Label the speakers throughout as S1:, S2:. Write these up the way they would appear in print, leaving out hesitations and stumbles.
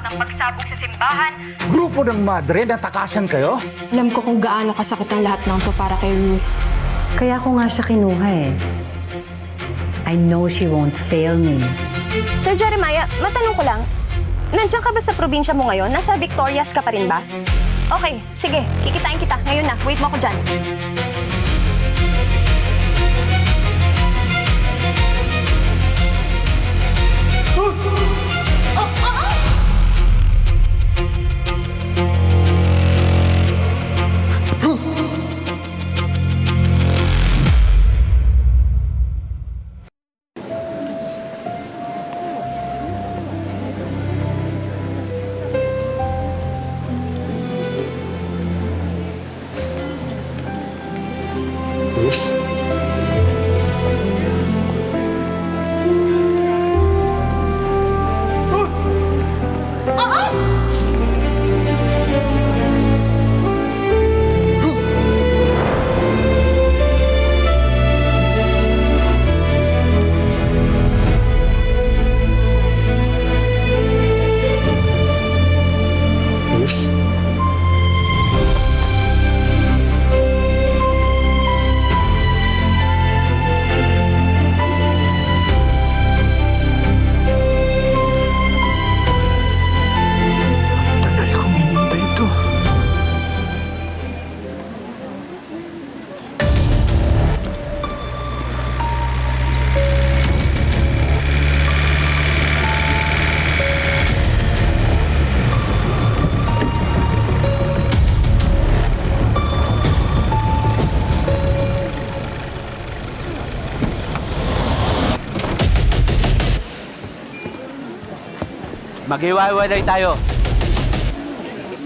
S1: ng pagsabog sa simbahan.
S2: Grupo ng madre, natakasan kayo?
S3: Alam ko kung gaano kasakit ang lahat ng to para kay Ruth.
S4: Kaya ko nga siya kinuha eh. I know she won't fail me.
S5: Sir Jeremiah, matanong ko lang. Nandiyan ka ba sa probinsya mo ngayon? Nasa Victorias ka pa rin ba? Okay, sige. Kikitain kita. Ngayon na. Wait mo ako dyan.
S6: Mag-iwalay tayo.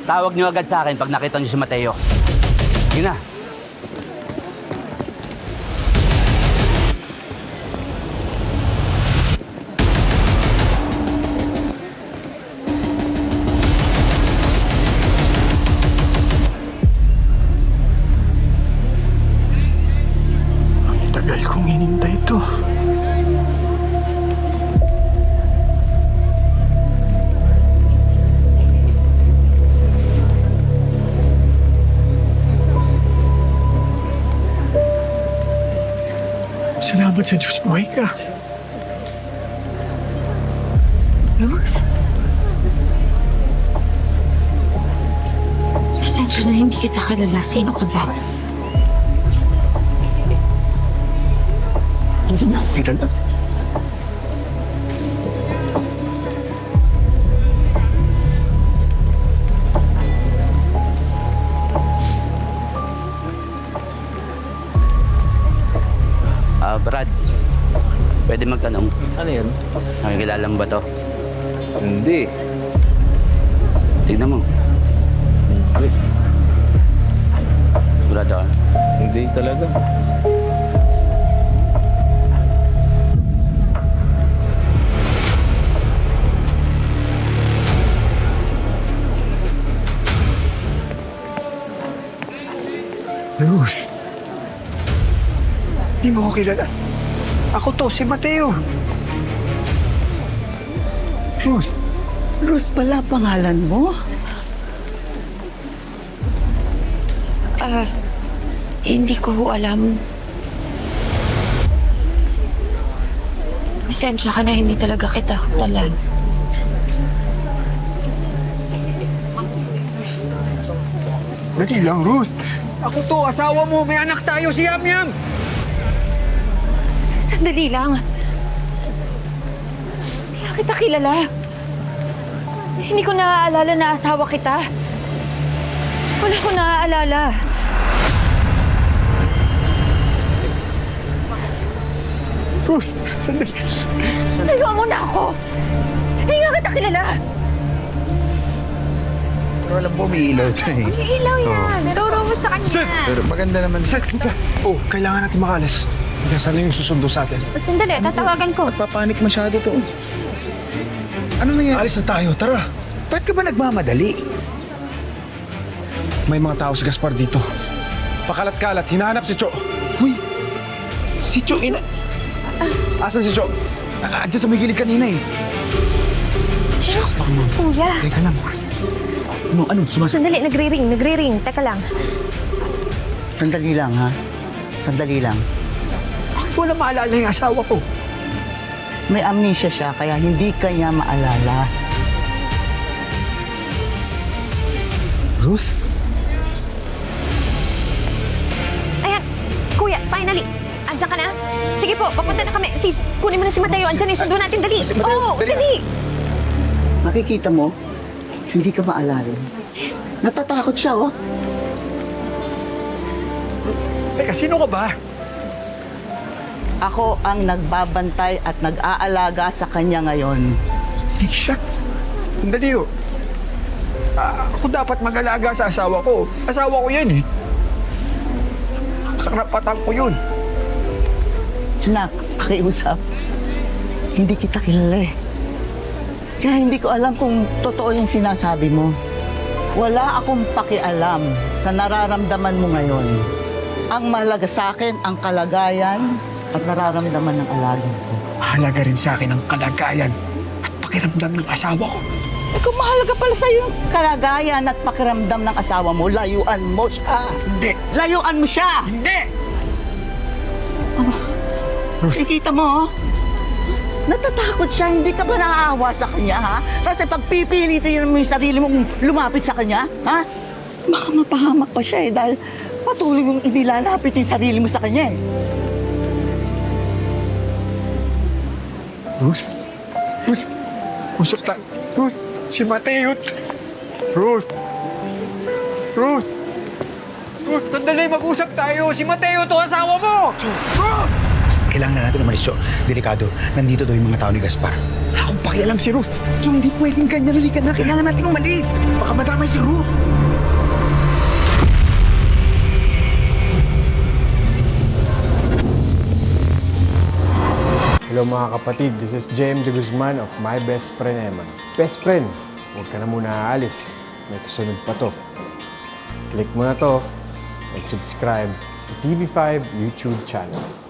S6: Tawag niyo agad sa akin pag nakita niyo si Mateo. Sige na.
S7: Ang tagal kong hinintay ito. Salamat sa Diyos, buhay ka. Ruth?
S3: Pasensya na hindi kita kilala. Sino ka ba?
S7: Hindi na ako kilala.
S6: Brad, pwede magtanong.
S8: Ano yan?
S6: Nakikilala mo ba to?
S8: Hindi.
S6: Tignan mo.
S8: Hindi.
S6: Brad, ah.
S8: Hindi talaga.
S7: Ruth. Hindi mo ko kilala. Ako to, si Mateo. Ruth.
S2: Ruth pala pangalan mo?
S3: Hindi ko ho alam. Pasensya ka na, hindi talaga kita kilala.
S7: Dali lang, Ruth. Ako to, asawa mo. May anak tayo, si Yam Yam.
S3: Sandali lang. Hindi ka kita kilala. Hindi ko naaalala na asawa kita. Wala ko naaalala.
S7: Ruth, sandali.
S3: Tayo mo na ako! Hindi nga kita kilala!
S2: Pero alam mo, may ilaw ito eh.
S5: May ilaw yan. Turo mo sa kanya.
S2: Pero maganda naman.
S7: Oh, kailangan natin makalas. Hanggang sana yung susundo sa atin.
S5: Sandali, tatawagan ko.
S2: Papanik masyado to. Ano nangyari?
S7: Alis na tayo, tara.
S2: Ba't ka ba nagmamadali?
S7: May mga tao si Gaspar dito. Pakalat-kalat, hinahanap si Cho.
S2: Uy, si Cho,
S7: Asan si Cho?
S2: Andiyan sa may gilid kanina eh.
S5: Yes, kuya.
S2: Teka lang. Ano?
S5: Sandali, nagre-ring. Teka lang.
S1: Sandali lang, ha? Sandali lang.
S7: Bakit mo na maalala yung asawa ko?
S1: May amnesia siya, kaya hindi kanya maalala.
S2: Ruth?
S5: Ayan, kuya, finally. Andiyan ka na? Sige po, papunta na kami. Kunin mo na si Mateo. Andiyan, isundo natin. Dali. Oo, dali.
S1: Nakikita mo, hindi ka maalala. Natatakot siya, oh.
S7: Teka, sino ka ba?
S1: Ako ang nagbabantay at nag-aalaga sa kanya ngayon.
S7: Siya? Sandali ho. Ako dapat mag-alaga sa asawa ko. Asawa ko yan eh. Karapatan ko yun.
S1: Nak, pakiusap. Hindi kita kilala eh. Kaya hindi ko alam kung totoo yung sinasabi mo. Wala akong pakialam sa nararamdaman mo ngayon. Ang mahalaga sa akin, ang kalagayan at nararamdaman ng alaga ko.
S7: Mahalaga rin sa akin ang kalagayan at pakiramdam ng asawa ko.
S1: Eh kung mahalaga pala sa'yo yung kalagayan at pakiramdam ng asawa mo, layuan mo siya.
S7: Hindi!
S1: Layuan mo siya!
S7: Hindi!
S1: Nakikita mo, oh. Natatakot siya, hindi ka ba naaawa sa kanya, ha? Kasi pagpipilitin mo yung sarili mong lumapit sa kanya, ha? Baka mapahamak pa siya, dahil patuloy mong inilalapit yung sarili mo sa kanya, eh.
S7: Ruth? Usap tayo. Ruth! Si Mateo! Ruth! Sandali, mag-usap tayo! Si Mateo to, asawa mo! Ruth!
S2: Kailangan na natin umalis, so. Delikado. Nandito daw yung mga tao ni Gaspar.
S7: Wala akong pakialam si Ruth.
S2: So, hindi pwedeng ganyan. Halika na. Kailangan natin umalis. Baka madamay si Ruth.
S9: Hello mga kapatid, this is Jem de Guzman of My Best Friend Eman. Best friend, huwag ka na muna aalis. May kasunod pa to. Click mo na to and subscribe to TV5 YouTube channel.